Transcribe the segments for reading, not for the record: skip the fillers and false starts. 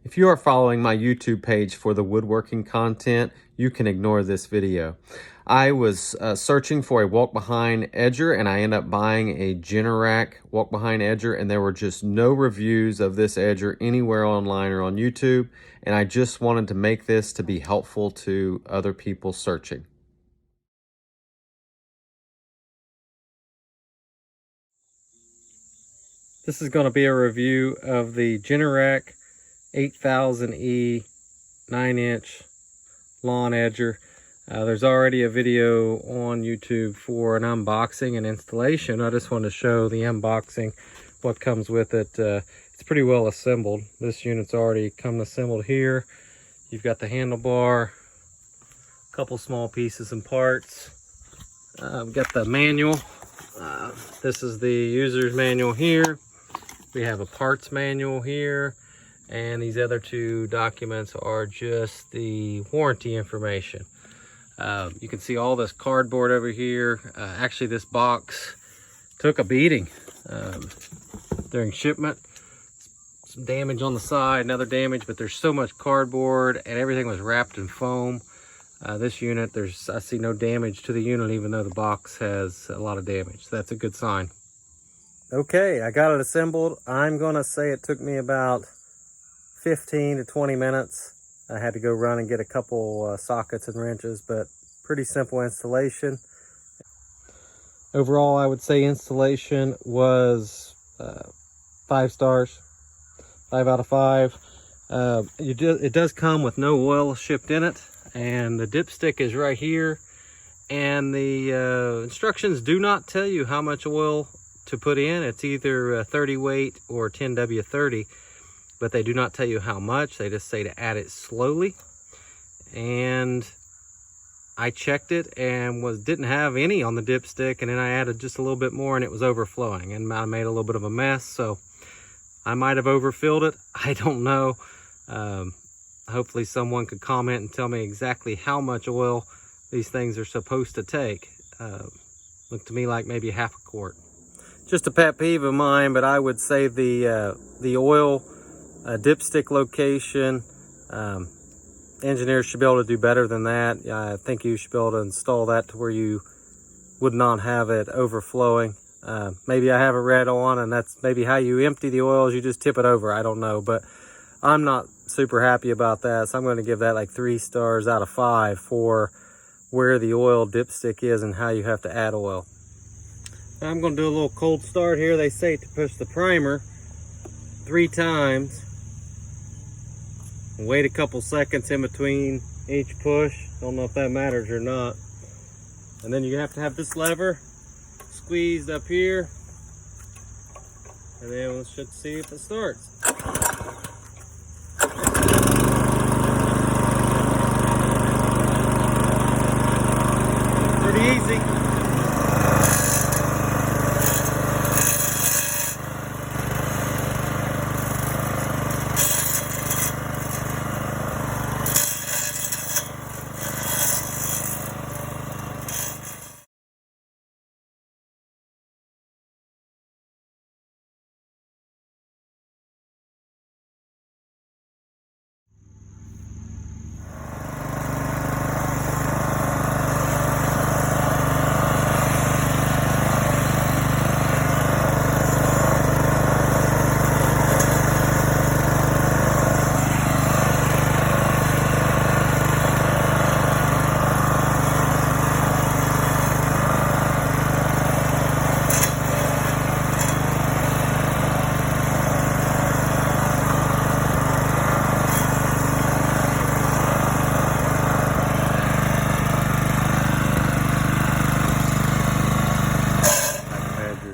If you are following my YouTube page for the woodworking content, you can ignore this video. I was searching for a walk-behind edger, and I ended up buying a Generac walk-behind edger, and there were just no reviews of this edger anywhere online or on YouTube, and I just wanted to make this to be helpful to other people searching. This is going to be a review of the Generac 8000E 9-inch lawn edger. There's already a video on YouTube for an unboxing and installation. I just want to show the unboxing, what comes with it. It's pretty well assembled. This unit's already come assembled here. You've got the handlebar, a couple small pieces and parts. We've got the manual. This is the user's manual here. We have a parts manual here, and these other two documents are just the warranty information. You can see all this cardboard over here. Actually, this box took a beating during shipment. Some damage on the side, another damage, but there's so much cardboard and everything was wrapped in foam. This unit, I see no damage to the unit, even though the box has a lot of damage. So that's a good sign. Okay, I got it assembled. I'm gonna say it took me about 15 to 20 minutes. I had to go run and get a couple sockets and wrenches, but pretty simple installation. Overall, I would say installation was 5 stars, 5 out of 5. It does come with no oil shipped in it, and the dipstick is right here. And the instructions do not tell you how much oil to put in. It's either 30 weight or 10W30, but they do not tell you how much. They just say to add it slowly. And I checked it and didn't have any on the dipstick, and then I added just a little bit more and it was overflowing, and I made a little bit of a mess. So I might have overfilled it. I don't know. Hopefully someone could comment and tell me exactly how much oil these things are supposed to take. Looked to me like maybe half a quart. Just a pet peeve of mine, but I would say the oil dipstick location, engineers should be able to do better than that. I think you should be able to install that to where you would not have it overflowing. Maybe I have it read on, and that's maybe how you empty the oil, is you just tip it over. I don't know, but I'm not super happy about that, so I'm going to give that like 3 stars out of 5 for where the oil dipstick is and how you have to add oil. I'm going to do a little cold start here. They say to push the primer 3 times and wait a couple seconds in between each push. Don't know if that matters or not. And then you have to have this lever squeezed up here, and then we should see if it starts. Pretty easy.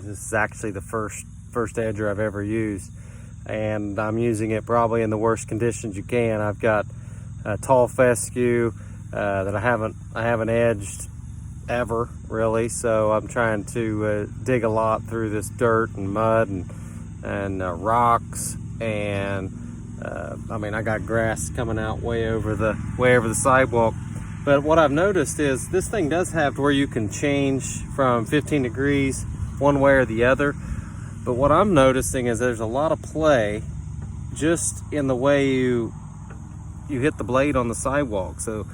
This is actually the first edger I've ever used, and I'm using it probably in the worst conditions you can. I've got a tall fescue that I haven't edged ever really, so I'm trying to dig a lot through this dirt and mud and rocks, and I mean, I got grass coming out way over the sidewalk. But what I've noticed is this thing does have where you can change from 15 degrees one way or the other. But what I'm noticing is there's a lot of play just in the way you hit the blade on the sidewalk. So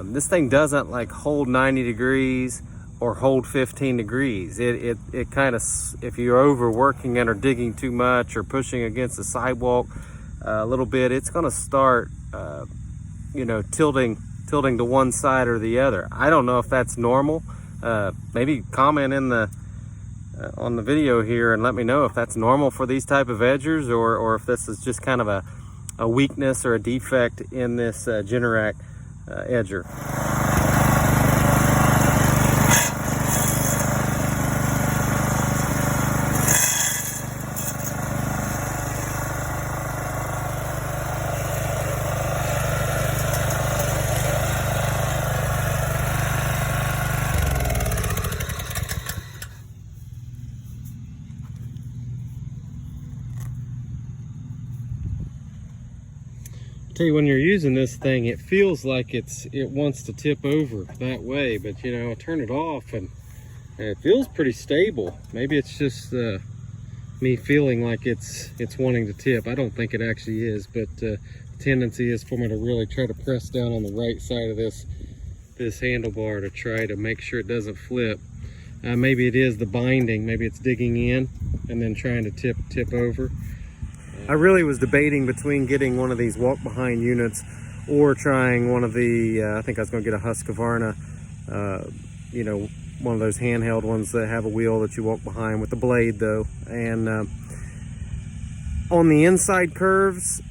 this thing doesn't like hold 90 degrees or hold 15 degrees. It kind of, if you're overworking it or digging too much or pushing against the sidewalk a little bit, it's going to start you know, tilting to one side or the other. I don't know if that's normal. Maybe comment in the on the video here and let me know if that's normal for these type of edgers, or if this is just kind of a weakness or a defect in this Generac edger. Tell you, when you're using this thing, it feels like it wants to tip over that way, but you know, I turn it off and it feels pretty stable. Maybe it's just me feeling like it's wanting to tip. I don't think it actually is, but the tendency is for me to really try to press down on the right side of this handlebar to try to make sure it doesn't flip. Maybe it is the binding. Maybe it's digging in and then trying to tip over. I really was debating between getting one of these walk behind units or trying one of the, I think I was going to get a Husqvarna, you know, one of those handheld ones that have a wheel that you walk behind with the blade though. And on the inside curves,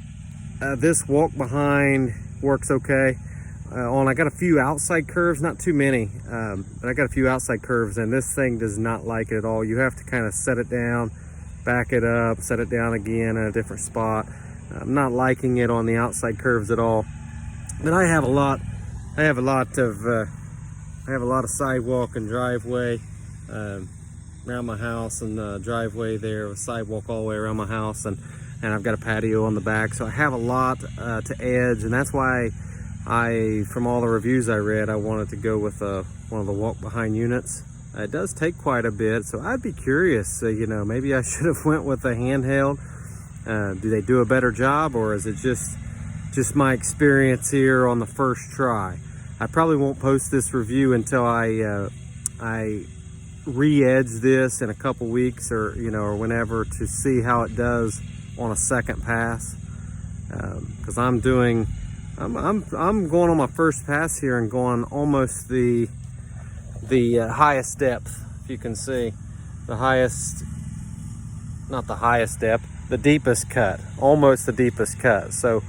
this walk behind works okay. I got a few outside curves, not too many, but I got a few outside curves, and this thing does not like it at all. You have to kind of set it down, back it up, set it down again in a different spot. I'm not liking it on the outside curves at all. But I have a lot of sidewalk and driveway around my house, and driveway there, a sidewalk all the way around my house, and I've got a patio on the back, so I have a lot to edge, and that's why from all the reviews I read, I wanted to go with one of the walk behind units. It does take quite a bit, so I'd be curious, you know, maybe I should have went with a handheld. Do they do a better job, or is it just my experience here on the first try? I probably won't post this review until I re-edge this in a couple weeks, or you know, or whenever, to see how it does on a second pass. Because I'm going on my first pass here and going almost the highest depth. If you can see the highest, not the highest depth, the deepest cut, almost the deepest cut. So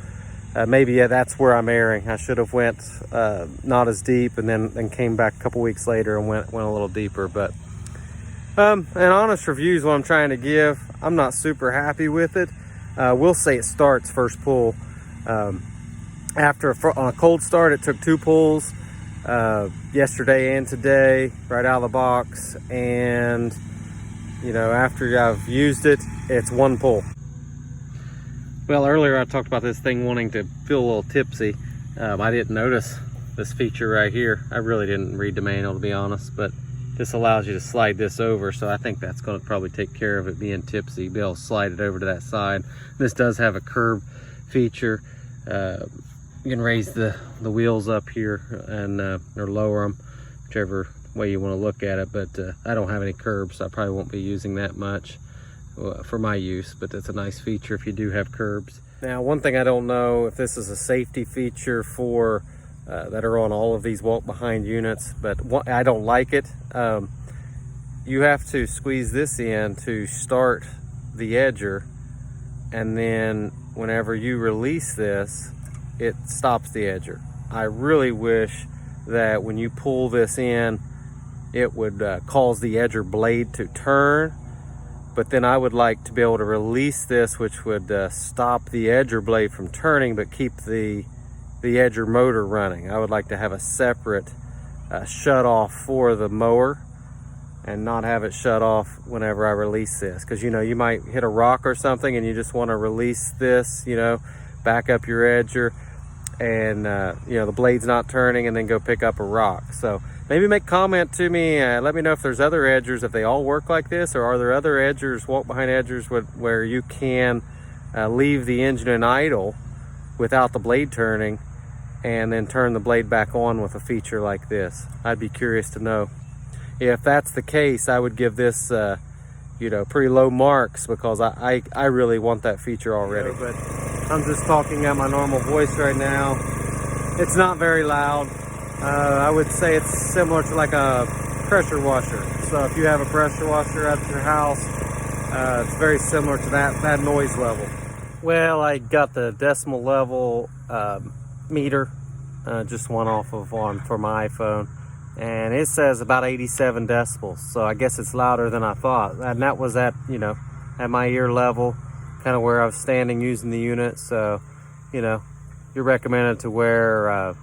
maybe, yeah, that's where I'm erring. I should have went not as deep, and then came back a couple weeks later and went a little deeper. But an honest review is what I'm trying to give. I'm not super happy with it. We'll say it starts first pull. On a cold start, it took 2 pulls. Yesterday and today, right out of the box, and you know, after I've used it, it's 1 pull. Well, earlier I talked about this thing wanting to feel a little tipsy. I didn't notice this feature right here. I really didn't read the manual, to be honest, but this allows you to slide this over, so I think that's going to probably take care of it being tipsy. Be able to slide it over to that side. This does have a curb feature. You can raise the wheels up here and or lower them, whichever way you want to look at it. But I don't have any curbs, so I probably won't be using that much for my use. But it's a nice feature if you do have curbs. Now, one thing I don't know if this is a safety feature for that are on all of these walk behind units, but I don't like it. You have to squeeze this in to start the edger, and then whenever you release this, it stops the edger. I really wish that when you pull this in, it would cause the edger blade to turn, but then I would like to be able to release this, which would stop the edger blade from turning, but keep the edger motor running. I would like to have a separate shut off for the mower, and not have it shut off whenever I release this, because you know, you might hit a rock or something and you just want to release this, you know, back up your edger, and you know, the blade's not turning, and then go pick up a rock. So maybe make comment to me, let me know if there's other edgers, if they all work like this, or are there other edgers, walk behind edgers, where you can leave the engine in idle without the blade turning and then turn the blade back on with a feature like this. I'd be curious to know. If that's the case, I would give this you know, pretty low marks, because I really want that feature already. But I'm just talking at my normal voice right now. It's not very loud. I would say it's similar to like a pressure washer. So if you have a pressure washer at your house, it's very similar to that noise level. Well, I got the decimal level meter, just one off of one for my iPhone, and it says about 87 decibels. So I guess it's louder than I thought, and that was at, you know, at my ear level, kind of where I was standing using the unit. So, you know, you're recommended to wear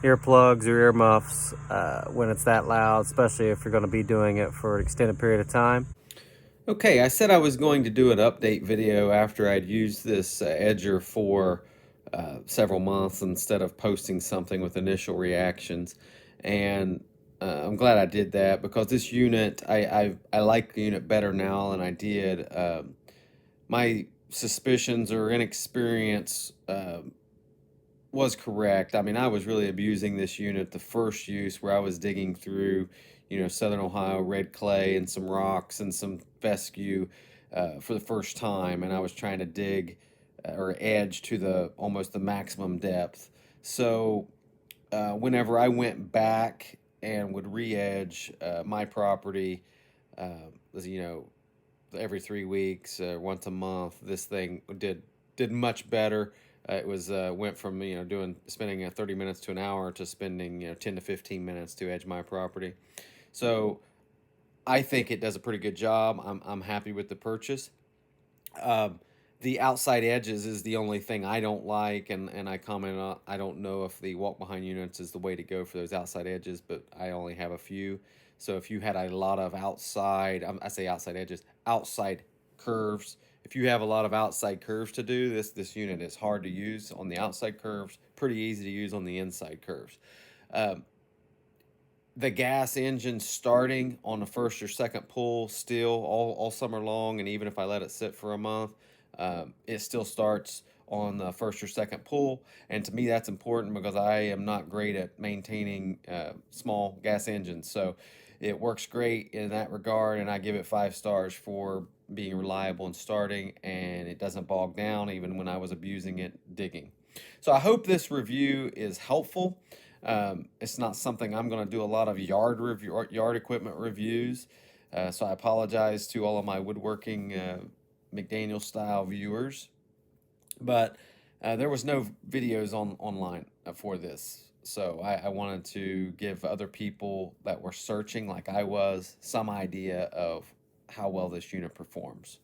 earplugs or earmuffs when it's that loud, especially if you're going to be doing it for an extended period of time. Okay, I said I was going to do an update video after I'd used this edger for several months instead of posting something with initial reactions. And I'm glad I did that, because this unit, I like the unit better now than I did. My suspicions or inexperience was correct. I mean, I was really abusing this unit the first use, where I was digging through, you know, Southern Ohio red clay and some rocks and some fescue for the first time, and I was trying to dig or edge to the almost the maximum depth. So whenever I went back and would re-edge my property, you know, every 3 weeks, once a month, this thing did much better. It was went from, you know, spending 30 minutes to an hour to spending, you know, 10 to 15 minutes to edge my property. So I think it does a pretty good job. I'm happy with the purchase. The outside edges is the only thing I don't like, and I comment on, I don't know if the walk behind units is the way to go for those outside edges, but I only have a few. So if you had a lot of outside, I say outside edges, outside curves, if you have a lot of outside curves to do, this unit is hard to use on the outside curves, pretty easy to use on the inside curves. The gas engine starting on the first or second pull still all summer long, and even if I let it sit for a month, it still starts on the first or second pull. And to me, that's important, because I am not great at maintaining small gas engines. So it works great in that regard, and I give it 5 stars for being reliable and starting, and it doesn't bog down even when I was abusing it digging. So I hope this review is helpful. It's not something I'm going to do a lot of yard equipment reviews, so I apologize to all of my woodworking McDaniel style viewers, but there was no videos online for this. So I wanted to give other people that were searching like I was some idea of how well this unit performs.